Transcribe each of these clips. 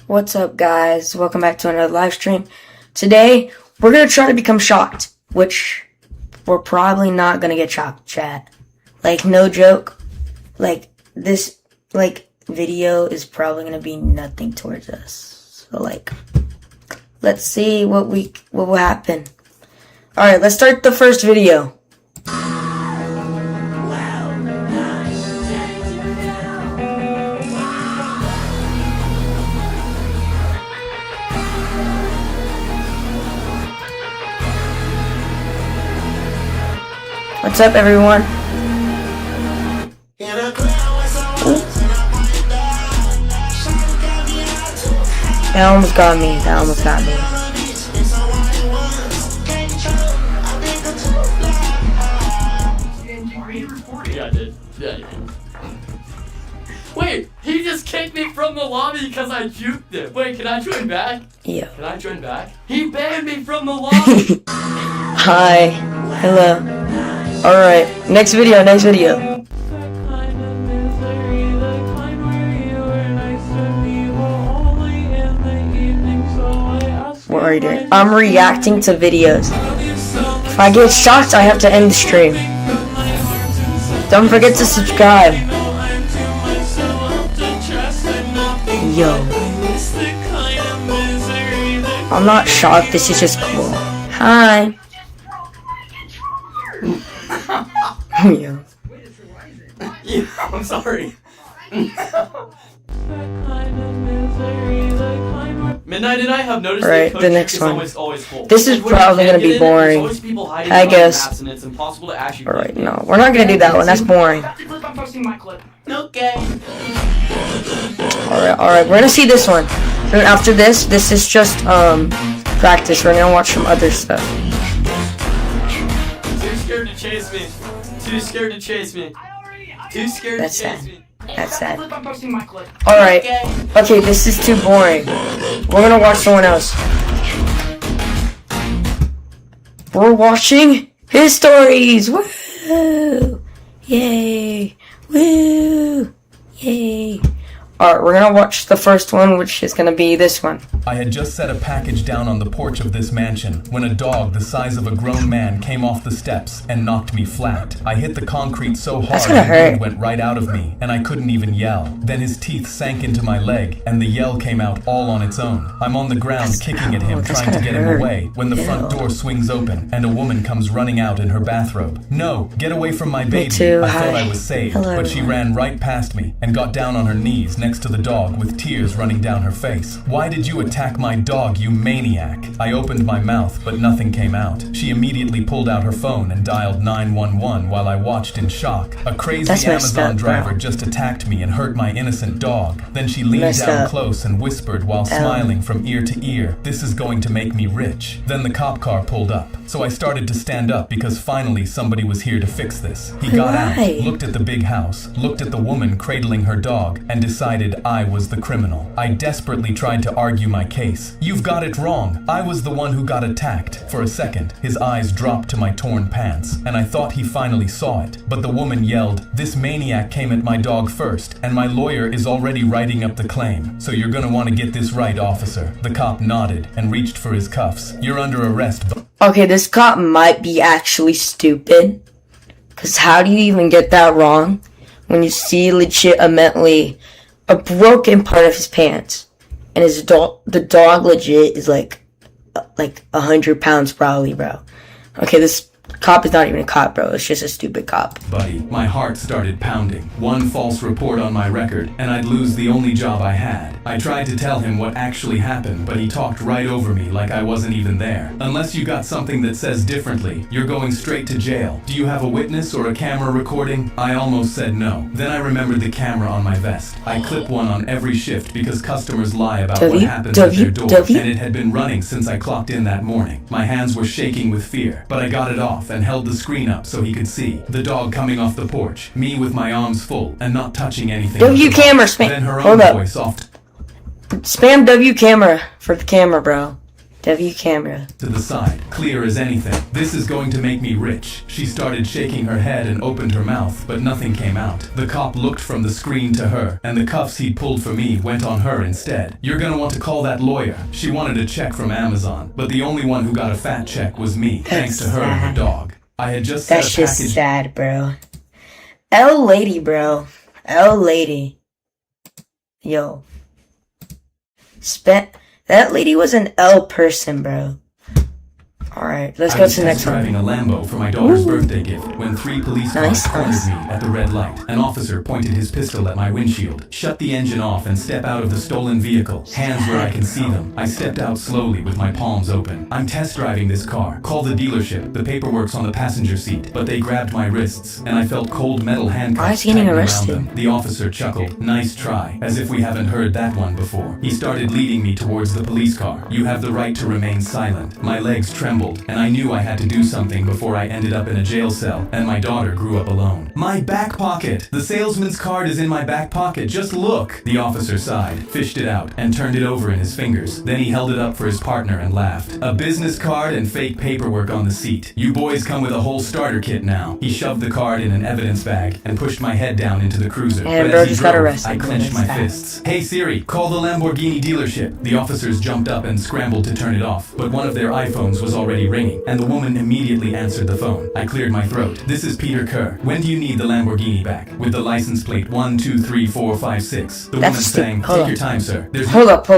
What's up, guys? Welcome back to another live stream. Today, we're gonna try to become shocked, which we're probably not gonna get shocked, chat. Like, no joke. Like, this, video is probably gonna be nothing towards us. So, let's see what will happen. Alright, let's start the first video. What's up, everyone? That almost got me. Yeah, I did. Yeah. Wait, he just kicked me from the lobby because I juked it. Wait, can I join back? Yeah. Can I join back? He banned me from the lobby. Hi. Hello. Alright, next video. What are you doing? I'm reacting to videos. If I get shocked, I have to end the stream. Don't forget to subscribe. Yo. I'm not shocked, this is just cool. Hi. Yeah. I'm sorry. Midnight and I have noticed Alright, that the next one. always full. This is probably gonna be boring. I guess. Alright, no. We're not gonna do that one. That's boring. Okay. Alright. We're gonna see this one. And after this is just, practice. We're gonna watch some other stuff. Too scared to chase me. That's sad. Alright. Okay, this is too boring. We're gonna watch someone else. We're watching his stories! Woo! Yay! Woo! Yay! Alright, we're gonna watch the first one, which is gonna be this one. I had just set a package down on the porch of this mansion when a dog the size of a grown man came off the steps and knocked me flat. I hit the concrete so hard the wind went right out of me and I couldn't even yell. Then his teeth sank into my leg and the yell came out all on its own. I'm on the ground kicking at him trying to get him away when the front door swings open and a woman comes running out in her bathrobe. No, get away from my baby. I thought I was saved, but she ran right past me and got down on her knees next to the dog with tears running down her face. Why did you attack my dog, you maniac? I opened my mouth, but nothing came out. She immediately pulled out her phone and dialed 911 while I watched in shock. A crazy Amazon driver just attacked me and hurt my innocent dog. Then she leaned down close and whispered while smiling from ear to ear, "This is going to make me rich." Then the cop car pulled up. So I started to stand up because finally somebody was here to fix this. He got out, looked at the big house, looked at the woman cradling her dog, and decided I was the criminal. I desperately tried to argue my case. "You've got it wrong. I was the one who got attacked." For a second, his eyes dropped to my torn pants, and I thought he finally saw it. But the woman yelled, "This maniac came at my dog first, and my lawyer is already writing up the claim. So you're gonna want to get this right, officer." The cop nodded and reached for his cuffs. "You're under arrest." Okay, this cop might be actually stupid. Cause how do you even get that wrong when you see legitimately a broken part of his pants, and the dog legit is like 100 pounds probably, bro. Okay, this cop is not even a cop, bro. It's just a stupid cop. Buddy, my heart started pounding. One false report on my record, and I'd lose the only job I had. I tried to tell him what actually happened, but he talked right over me like I wasn't even there. "Unless you got something that says differently, you're going straight to jail. Do you have a witness or a camera recording?" I almost said no. Then I remembered the camera on my vest. I clip one on every shift because customers lie about what happens at their door, and it had been running since I clocked in that morning. My hands were shaking with fear, but I got it off and held the screen up so he could see. The dog coming off the porch, me with my arms full and not touching anything. W camera, Then her own voice off. Spam W camera for the camera, bro. W camera. to the side, clear as anything. This is going to make me rich. She started shaking her head and opened her mouth, but nothing came out. The cop looked from the screen to her, and the cuffs he'd pulled for me went on her instead. You're gonna want to call that lawyer. She wanted a check from Amazon, but the only one who got a fat check was me, thanks to her and her dog. I had just That's set a just package. sad, bro. L lady, bro. L lady. Yo. That lady was an L person, bro. Alright, let's go to the next one. I was driving a Lambo for my daughter's birthday gift when 3 police cars cornered Nice. me at the red light. An officer pointed his pistol at my windshield. Shut the engine off and step out of the stolen vehicle. Hands where I can see them. I stepped out slowly with my palms open. I'm test driving this car. Call the dealership. The paperwork's on the passenger seat. But they grabbed my wrists, and I felt cold metal Why handcuffs is he getting tightening around arrested? them. The officer chuckled. Nice try. As if we haven't heard that one before. He started leading me towards the police car. You have the right to remain silent. My legs trembled, and I knew I had to do something before I ended up in a jail cell, and my daughter grew up alone. My back pocket! The salesman's card is in my back pocket, just look! The officer sighed, fished it out, and turned it over in his fingers. Then he held it up for his partner and laughed. A business card and fake paperwork on the seat. You boys come with a whole starter kit now. He shoved the card in an evidence bag and pushed my head down into the cruiser. And But bro as he just got drove, arrested. I clenched my That's bad. fists. Hey Siri, call the Lamborghini dealership. The officers jumped up and scrambled to turn it off, but one of their iPhones was already ringing, and the woman immediately answered the phone. I cleared my throat. This is Peter Kerr. When do you need the Lamborghini back? With the license plate 123456. The woman sang, Hold take on. your time, sir. There's Hold up.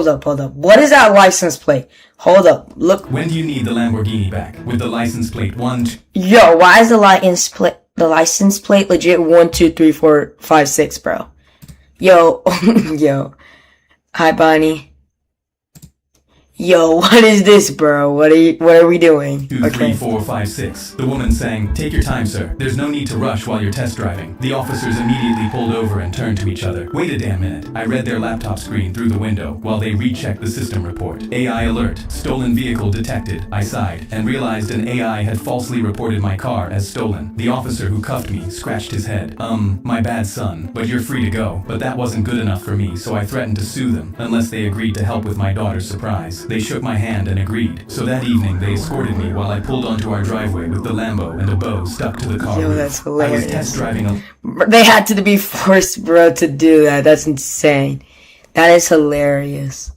What is that license plate? Hold up. Look. When do you need the Lamborghini back? With the license plate 1 Yo, why is the license plate legit 123456, bro? Yo, yo. Hi, Bonnie. Yo, what is this, bro? What are we doing? 23456. The woman sang, take your time, sir. There's no need to rush while you're test driving. The officers immediately pulled over and turned to each other. Wait a damn minute. I read their laptop screen through the window while they rechecked the system report. AI alert. Stolen vehicle detected. I sighed and realized an AI had falsely reported my car as stolen. The officer who cuffed me scratched his head. My bad, son, but you're free to go. But that wasn't good enough for me, so I threatened to sue them unless they agreed to help with my daughter's surprise. They shook my hand and agreed. So that evening, they escorted me while I pulled onto our driveway with the Lambo and a bow stuck to the car Yo, roof. that's I hilarious. was test driving a... They had to be forced, bro, to do that. That's insane. That is hilarious.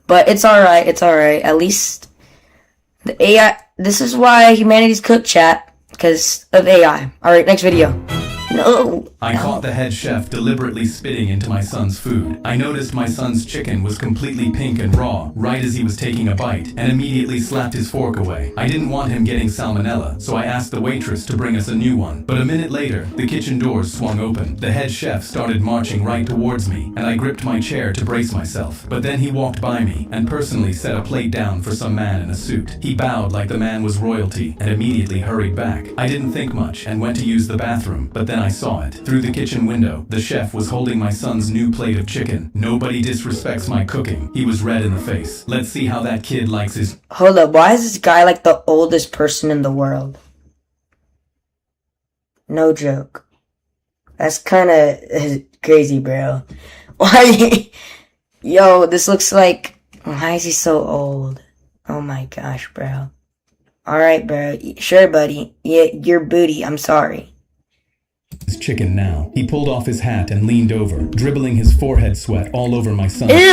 But it's alright. At least the AI... This is why humanity's cooked, chat. Because of AI. Alright, next video. No. I caught the head chef deliberately spitting into my son's food. I noticed my son's chicken was completely pink and raw right as he was taking a bite, and immediately slapped his fork away. I didn't want him getting salmonella, so I asked the waitress to bring us a new one. But a minute later, the kitchen doors swung open. The head chef started marching right towards me, and I gripped my chair to brace myself. But then he walked by me and personally set a plate down for some man in a suit. He bowed like the man was royalty and immediately hurried back. I didn't think much and went to use the bathroom, but then I saw it. Through the kitchen window, the chef was holding my son's new plate of chicken. Nobody disrespects my cooking. He was red in the face. Let's see how that kid likes his... Hold up. Why is this guy like the oldest person in the world? No joke. That's kind of crazy, bro. Why? Yo, this looks like... Why is he so old? Oh my gosh, bro. Alright, bro. Sure, buddy. Yeah, your booty. I'm sorry. his chicken now. He pulled off his hat and leaned over, dribbling his forehead sweat all over my son's Ew! food.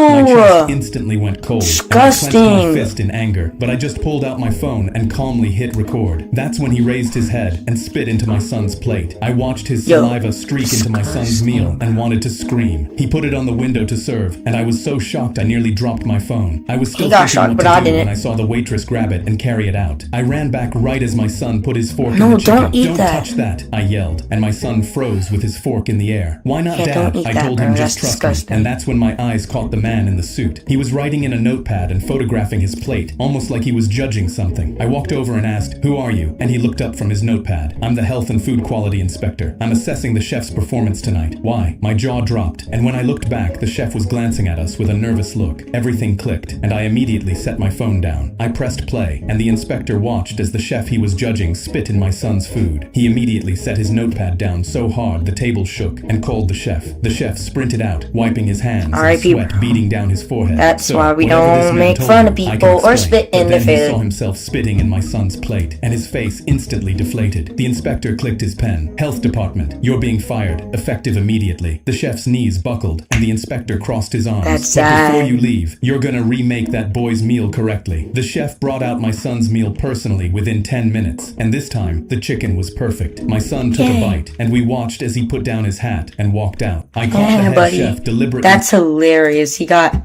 My chest instantly went cold. Disgusting. And I clenched my fist in anger, but I just pulled out my phone and calmly hit record. That's when he raised his head and spit into my son's plate. I watched his saliva streak into my son's meal and wanted to scream. He put it on the window to serve, and I was so shocked I nearly dropped my phone. I was still He got thinking shocked, what but to I do didn't. when I saw the waitress grab it and carry it out. I ran back right as my son put his fork in No, the chicken. don't eat that. Touch that, I yelled, and my son froze with his fork in the air. Why not, Yeah, Dad? don't eat I that, told him, bro. just That's trust me. disgusting. And that's when my eyes caught the man in the suit. He was writing in a notepad and photographing his plate, almost like he was judging something. I walked over and asked, "Who are you?" And he looked up from his notepad. "I'm the Health and Food Quality Inspector. I'm assessing the chef's performance tonight." Why? My jaw dropped, and when I looked back, the chef was glancing at us with a nervous look. Everything clicked, and I immediately set my phone down. I pressed play, and the inspector watched as the chef he was judging spit in my son's food. He immediately set his notepad down so hard the table shook and called the chef. The chef sprinted out, wiping his hands and R.I.P. sweat beading down his forehead. That's why we whatever this don't man make told fun me, of I can people or explain. spit in But their then he saw food. himself spitting in my son's plate, and his face instantly deflated. The inspector clicked his pen. Health department, you're being fired, effective immediately. The chef's knees buckled, and the inspector crossed his arms. That's But before sad. you leave, you're gonna remake that boy's meal correctly. The chef brought out my son's meal personally within 10 minutes, and this time, the chicken was perfect. My son took Yay. a bite, and we watched as he put down his hat and walked out. I caught the Yeah, head buddy. chef deliberately. That's hilarious. He got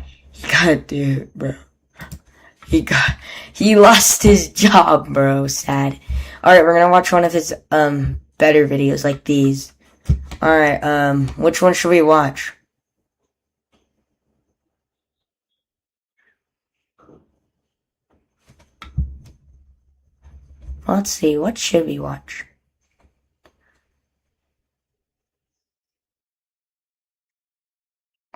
dude, bro. He lost his job, bro. Sad. Alright, we're gonna watch one of his, better videos like these. Alright, which one should we watch? Let's see, what should we watch?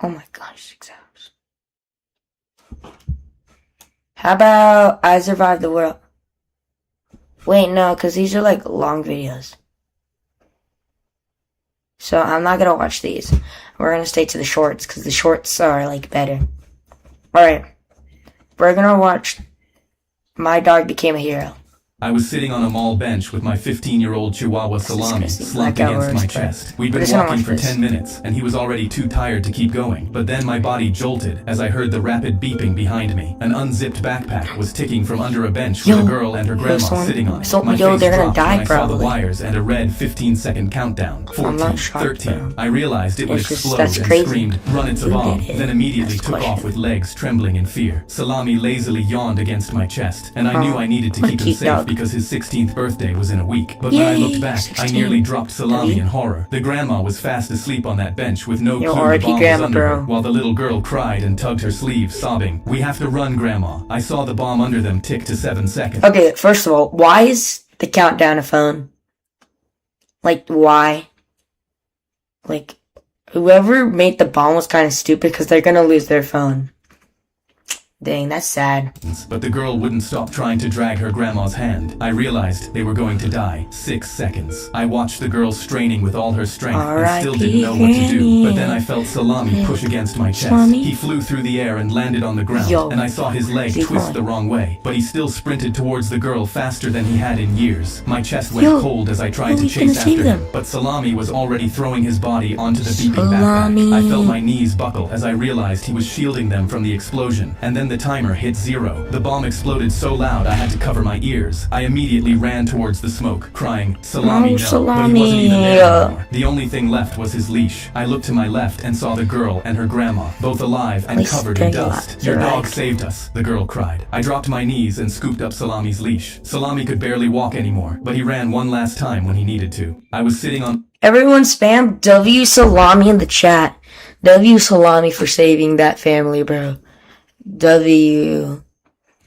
Oh my gosh, 6 hours. How about I Survived the World? Wait, no, because these are like long videos. So I'm not gonna watch these. We're gonna stay to the shorts, because the shorts are like better. Alright. We're gonna watch My Dog Became a Hero. I was sitting on a mall bench with my 15-year-old Chihuahua Salami disgusting. slumped Blackout against my words, but chest. We'd we're been just gonna walking watch for this. 10 minutes, and he was already too tired to keep going. But then my body jolted as I heard the rapid beeping behind me. An unzipped backpack was ticking from under a bench with Yo, a girl and her grandma someone- sitting on it. so- My yo, face they're gonna dropped die when I saw the probably. wires and a red 15-second countdown. 14, not shocked, 13. bro. I realized it would It's just- explode that's and crazy. screamed, "Run, it's a Who bomb!" did it? Then immediately That's took off question. with legs trembling in fear. Salami lazily yawned against my chest, and I knew I needed to what a keep him cute safe dog. because his 16th birthday was in a week. But when I Yay, looked back, 16. I nearly dropped Salami Daddy. in horror. The grandma was fast asleep on that bench with no Yo, clue the R.I.P. bomb was grandma, under her, bro. while the little girl cried and tugged her sleeve, sobbing, "We have to run, Grandma." I saw the bomb under them tick to 7 seconds. Okay, first of all, why is the countdown a phone? Like, why? Like, whoever made the bomb was kind of stupid because they're gonna lose their phone. Dang, that's sad. But the girl wouldn't stop trying to drag her grandma's hand. I realized they were going to die. 6 seconds. I watched the girl straining with all her strength and still didn't know what to do. But then I felt Salami push against my chest. Salami? He flew through the air and landed on the ground, Yo. and I saw his leg Keep twist going. the wrong way. But he still sprinted towards the girl faster than he had in years. My chest went Yo. cold as I tried Yo, to he's chase gonna after save him. them. But Salami was already throwing his body onto the beeping Salami. backpack. I felt my knees buckle as I realized he was shielding them from the explosion. And then the timer hit 0. The bomb exploded so loud I had to cover my ears. I immediately ran towards the smoke, crying, "Salami, No, no." But he wasn't even Salami. there anymore. The only thing left was his leash. I looked to my left and saw the girl and her grandma, both alive and least covered in they're dust. alive. "Your They're dog alive. saved us," the girl cried. I dropped my knees and scooped up Salami's leash. Salami could barely walk anymore, but he ran one last time when he needed to. I was sitting on Everyone spam W Salami in the chat. W Salami for saving that family, bro. W.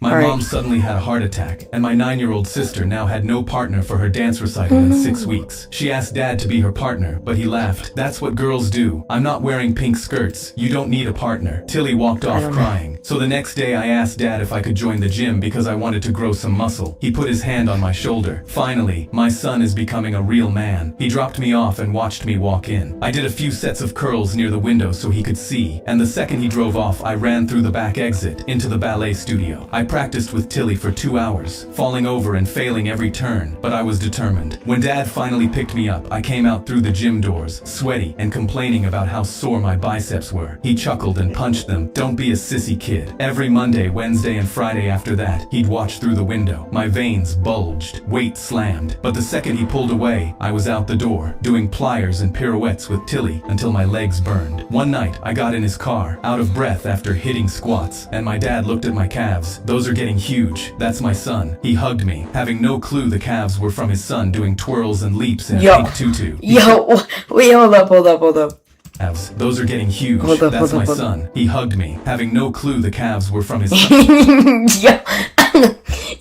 My Alright. mom suddenly had a heart attack, and my 9-year-old sister now had no partner for her dance recital in 6 weeks. She asked Dad to be her partner, but he laughed. "That's what girls do. I'm not wearing pink skirts. You don't need a partner." Tilly walked off crying. So the next day I asked Dad if I could join the gym because I wanted to grow some muscle. He put his hand on my shoulder. Finally, my son is becoming a real man. He dropped me off and watched me walk in. I did a few sets of curls near the window so he could see, and the second he drove off, I ran through the back exit into the ballet studio. I practiced with Tilly for 2 hours, falling over and failing every turn, but I was determined. When Dad finally picked me up, I came out through the gym doors, sweaty and complaining about how sore my biceps were. He chuckled and punched them. "Don't be a sissy, kid." Every Monday, Wednesday, and Friday after that, he'd watch through the window. My veins bulged, weight slammed, but the second he pulled away, I was out the door, doing pliers and pirouettes with Tilly until my legs burned. One night, I got in his car, out of breath after hitting squats, and my dad looked at my calves. "Those are getting huge. That's my son." He hugged me, having no clue the calves were from his son doing twirls and leaps in a Yo. pink tutu. Yo, wait, hold up. Calves. "Those are getting huge. Hold up, That's hold my up, hold up. son." He hugged me, having no clue the calves were from his son. Yo,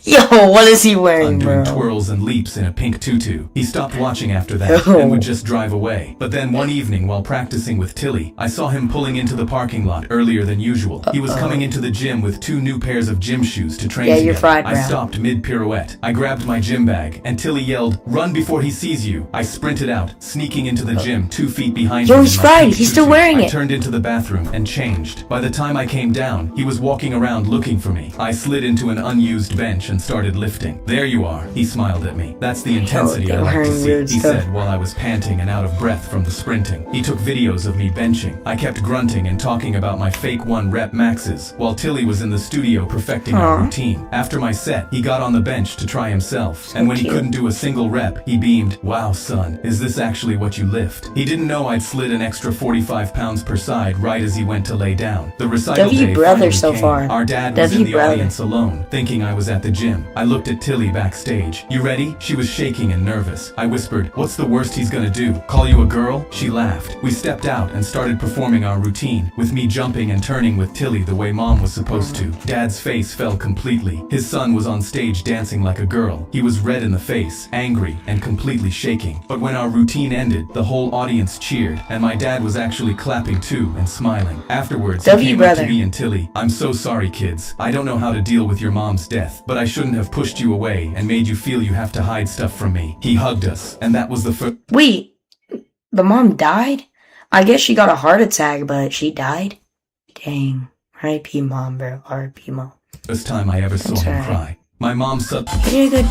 Yo, what is he wearing, doing bro? twirls and leaps in a pink tutu. He stopped watching after that and would just drive away. But then one evening while practicing with Tilly, I saw him pulling into the parking lot earlier than usual. He was coming into the gym with 2 new pairs of gym shoes to train Yeah, together. you're fried, I bro. stopped mid-pirouette. I grabbed my gym bag and Tilly yelled, "Run before he sees you." I sprinted out, sneaking into the gym 2 feet behind Yo, him. he's in my fried. pink He's still tutu. wearing I it. turned into the bathroom and changed. By the time I came down, he was walking around looking for me. I slid into an unused bench and started lifting. "There you are," he smiled at me. "That's the intensity they're I like to wearing see," weird he stuff. said while I was panting and out of breath from the sprinting. He took videos of me benching. I kept grunting and talking about my fake 1-rep maxes, while Tilly was in the studio perfecting our Aw. routine. After my set, he got on the bench to try himself, and when he cute. couldn't do a single rep, he beamed, "Wow, son, is this actually what you lift?" He didn't know I'd slid an extra 45 pounds per side right as he went to lay down. The recital W day brother finally so came. far. Our dad was W in the brother. audience alone, thinking I was at the gym. I looked at Tilly backstage. "You ready?" She was shaking and nervous. I whispered, "What's the worst he's gonna do? Call you a girl?" She laughed. We stepped out and started performing our routine, with me jumping and turning with Tilly the way Mom was supposed to. Dad's face fell completely. His son was on stage dancing like a girl. He was red in the face, angry, and completely shaking. But when our routine ended, the whole audience cheered, and my dad was actually clapping too and smiling. Afterwards, he W came up brother. to me and Tilly. "I'm so sorry, kids. I don't know how to deal with your mom's death, but I shouldn't have pushed you away and made you feel you have to hide stuff from me." He hugged us, and that was the first Wait, the mom died? I guess she got a heart attack, but she died? Dang. R.I.P. mom, bro. R.I.P. mom. time I ever saw That's him alright. cry. My mom sub- He did a good.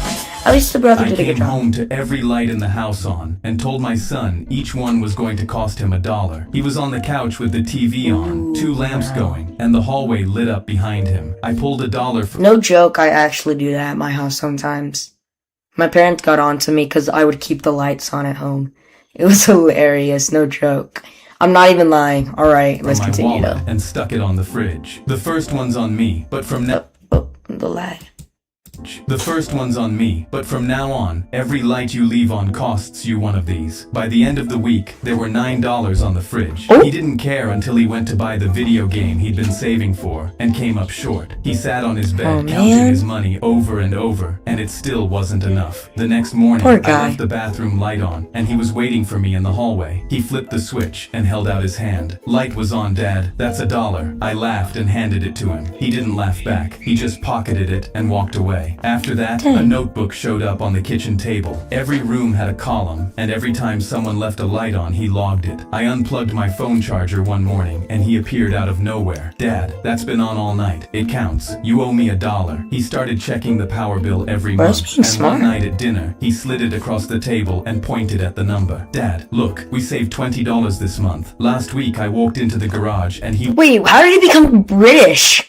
At least the brother I did a came good job. home to every light in the house on and told my son each one was going to cost him $1. He was on the couch with the TV on, 2 lamps going, and the hallway lit up behind him. I pulled $1 from No joke, I actually do that at my house sometimes. My parents got on to me because I would keep the lights on at home. It was hilarious, no joke. I'm not even lying. Alright, let's my continue wallet though. and stuck it on the fridge. The first one's on me, but from now Oh, the lag. The first one's on me, but from now on, every light you leave on costs you one of these. By the end of the week, there were $9 on the fridge. Oh. He didn't care until he went to buy the video game he'd been saving for, and came up short. He sat on his bed, Oh, counting man. his money over and over, and it still wasn't enough. The next morning, Poor I guy. left the bathroom light on, and he was waiting for me in the hallway. He flipped the switch and held out his hand. "Light was on, Dad. That's $1. I laughed and handed it to him. He didn't laugh back. He just pocketed it and walked away. After that, a notebook showed up on the kitchen table. Every room had a column, and every time someone left a light on, he logged it. I unplugged my phone charger one morning, and he appeared out of nowhere. "Dad, that's been on all night. It counts. You owe me $1. He started checking the power bill every Well, month, that's being and smart. one night at dinner, he slid it across the table and pointed at the number. "Dad, look, we saved $20 this month. Last week I walked into the garage and he Wait, how did he become British?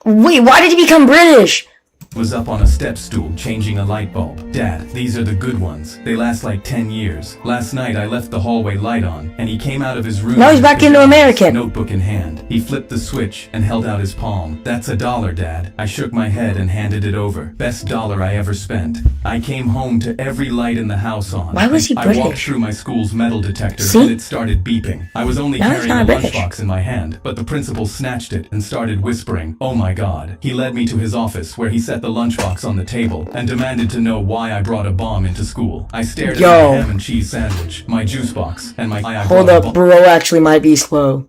Wait, why did he become British? was up on a step stool changing a light bulb. "Dad, these are the good ones. They last like 10 years. Last night I left the hallway light on, and he came out of his room Now he's in back his into pajamas, American. notebook in hand. He flipped the switch and held out his palm. "That's $1, Dad." I shook my head and handed it over. Best dollar I ever spent. I came home to every light in the house on. Why was he I walked British? through my school's metal detector See? and it started beeping. I was only Now he's carrying a not British. lunchbox in my hand, but the principal snatched it and started whispering, "Oh my God." He led me to his office where he set the lunchbox on the table and demanded to know why I brought a bomb into school. I stared Yo. at my ham and cheese sandwich, my juice box, and my I Hold brought a up, bomb. bro actually might be slow.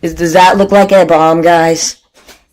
Does that look like a bomb, guys?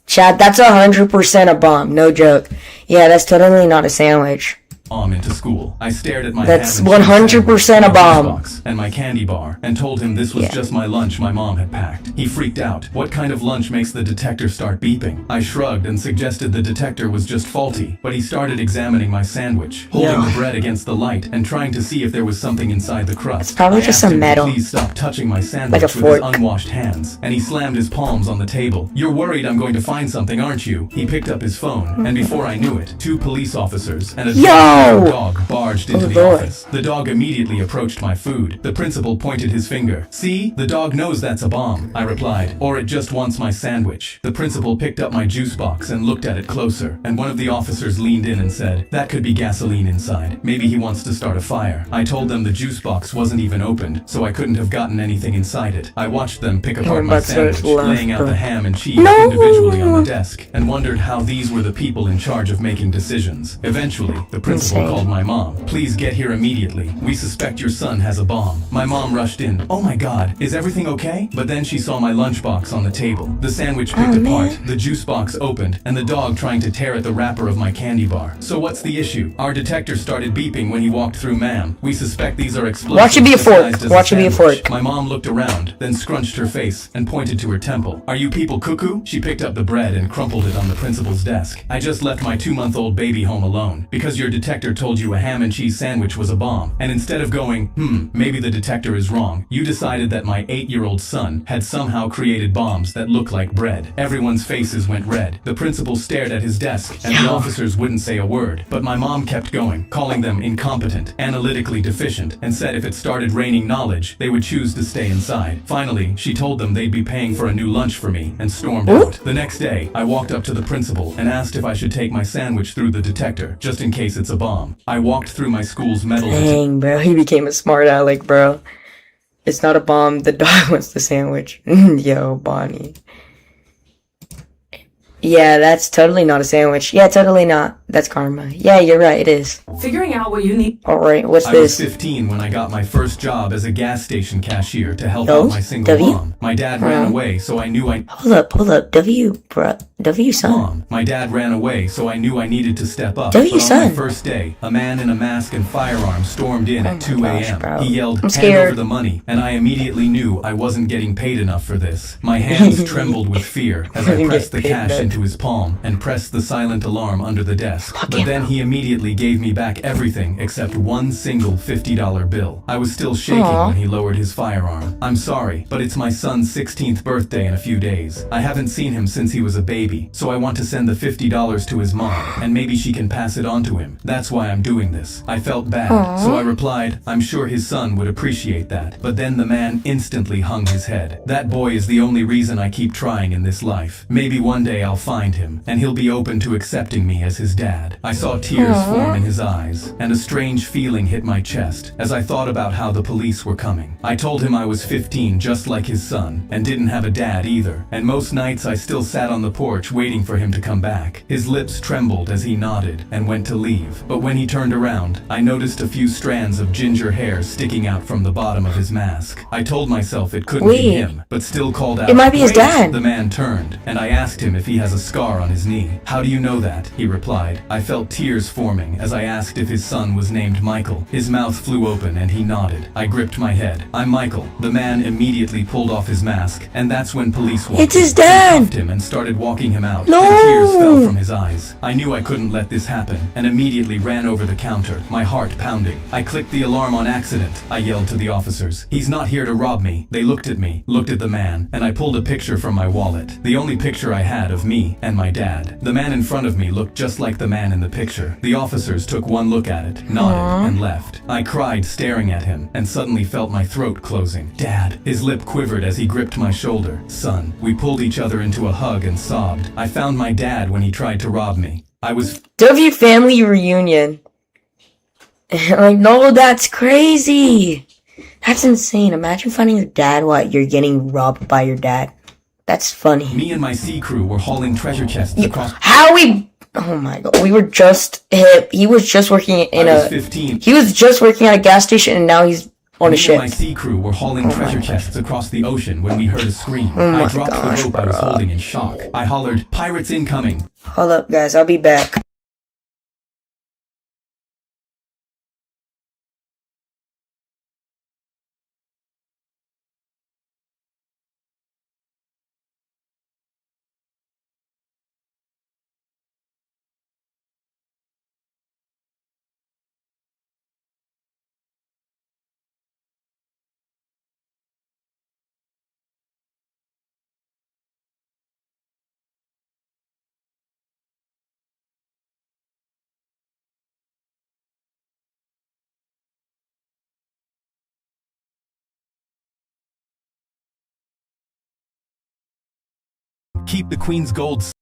Chat, that's 100% a bomb, no joke. Yeah, that's totally not a sandwich. Into school. I stared at my That's ham and cheese 100% a sandwich, my bomb. juice box, and my candy bar, and told him this was Yeah. just my lunch my mom had packed. He freaked out. What kind of lunch makes the detector start beeping? I shrugged and suggested the detector was just faulty, but he started examining my sandwich, holding Yeah. the bread against the light and trying to see if there was something inside the crust. It's probably I just asked some him to metal. Please stop touching my sandwich Like a with his fork. unwashed hands, and he slammed his palms on the table. "You're worried I'm going to find something, aren't you?" He picked up his phone, and before I knew it, 2 police officers and a Yo! A No! dog barged into Oh, the Lord. office. The dog immediately approached my food. The principal pointed his finger. See? The dog knows that's a bomb, I replied. Or it just wants my sandwich. The principal picked up my juice box and looked at it closer, and one of the officers leaned in and said, that could be gasoline inside. Maybe he wants to start a fire. I told them the juice box wasn't even opened, so I couldn't have gotten anything inside it. I watched them pick apart my sandwich, laying out the ham and cheese individually on the desk, and wondered how these were the people in charge of making decisions. Eventually, the principal Insane. called my mom. Please get here immediately. We suspect your son has a bomb. My mom rushed in. Oh my god, is everything okay? But then she saw my lunchbox on the table, the sandwich picked apart, the juice box opened, and the dog trying to tear at the wrapper of my candy bar. So what's the issue? Our detector started beeping when he walked through, ma'am. We suspect these are explosives. Watch it be a fork. disguised as Watch it be a sandwich. fork. My mom looked around, then scrunched her face and pointed to her temple. Are you people cuckoo? She picked up the bread and crumpled it on the principal's desk. I just left my 2-month-old baby home alone because your detector told you a ham and cheese sandwich was a bomb. And instead of going, maybe the detector is wrong, you decided that my 8-year-old son had somehow created bombs that look like bread. Everyone's faces went red. The principal stared at his desk, and the officers wouldn't say a word. But my mom kept going, calling them incompetent, analytically deficient, and said if it started raining knowledge, they would choose to stay inside. Finally, she told them they'd be paying for a new lunch for me, and stormed out. The next day, I walked up to the principal and asked if I should take my sandwich through the detector, just in case it's a bomb. I walked through my school's metal detector. Dang, bro. He became a smart aleck, bro. It's not a bomb. The dog wants the sandwich. Yo, Bonnie. Yeah, that's totally not a sandwich. Yeah, totally not. That's karma. Yeah, you're right. It is. Figuring out what you need. Alright, what's I was this? 15 when I got my first job as a gas station cashier to help Yo, out my single W? mom. My dad ran away, so I knew I... Hold up. W, son. Mom, my dad ran away, so I knew I needed to step up. W, But on son. my first day, a man in a mask and firearm stormed in at 2 gosh, a.m. bro. He yelled, I'm hand scared. over the money, and I immediately knew I wasn't getting paid enough for this. My hands trembled with fear as I Didn't pressed get the paid cash enough. into his palm and pressed the silent alarm under the desk. But yeah. then he immediately gave me back everything except one single $50 bill. I was still shaking Aw. when he lowered his firearm. I'm sorry, but it's my son's 16th birthday in a few days. I haven't seen him since he was a baby, so I want to send the $50 to his mom, and maybe she can pass it on to him. That's why I'm doing this. I felt bad, so I replied, I'm sure his son would appreciate that. But then the man instantly hung his head. That boy is the only reason I keep trying in this life. Maybe one day I'll find him, and he'll be open to accepting me as his dad. I saw tears form in his eyes, and a strange feeling hit my chest as I thought about how the police were coming. I told him I was 15 just like his son, and didn't have a dad either, and most nights I still sat on the porch waiting for him to come back. His lips trembled as he nodded and went to leave, but when he turned around, I noticed a few strands of ginger hair sticking out from the bottom of his mask. I told myself it couldn't be Wait. him, but still called out, It might be his "Wait!" dad. The man turned, and I asked him if he has a scar on his knee. How do you know that? He replied. I felt tears forming as I asked if his son was named Michael. His mouth flew open and he nodded. I gripped my head. I'm Michael. The man immediately pulled off his mask, and that's when police walked It's his in. They dad! cuffed him and started walking him out. No! And tears fell from his eyes. I knew I couldn't let this happen, and immediately ran over the counter, my heart pounding. I clicked the alarm on accident. I yelled to the officers. He's not here to rob me. They looked at me, looked at the man, and I pulled a picture from my wallet. The only picture I had of me and my dad. The man in front of me looked just like the man in the picture. The officers took one look at it, nodded, and left. I cried staring at him, and suddenly felt my throat closing. Dad. His lip quivered as he gripped my shoulder. Son. We pulled each other into a hug and sobbed. I found my dad when he tried to rob me. I was W family reunion. Like, no, that's crazy. That's insane. Imagine finding your dad while you're getting robbed by your dad. That's funny. Me and my sea crew were hauling treasure chests across. How we? Oh my god, we were just hit. He was just working in I was a. 15. He was just working at a gas station, and now he's on a Me and ship. my sea crew were hauling treasure chests across the ocean when we heard a scream. my I dropped gosh, the rope I was bro. holding in shock. I hollered, "Pirates incoming!" Hold up, guys. I'll be back. Keep the queen's gold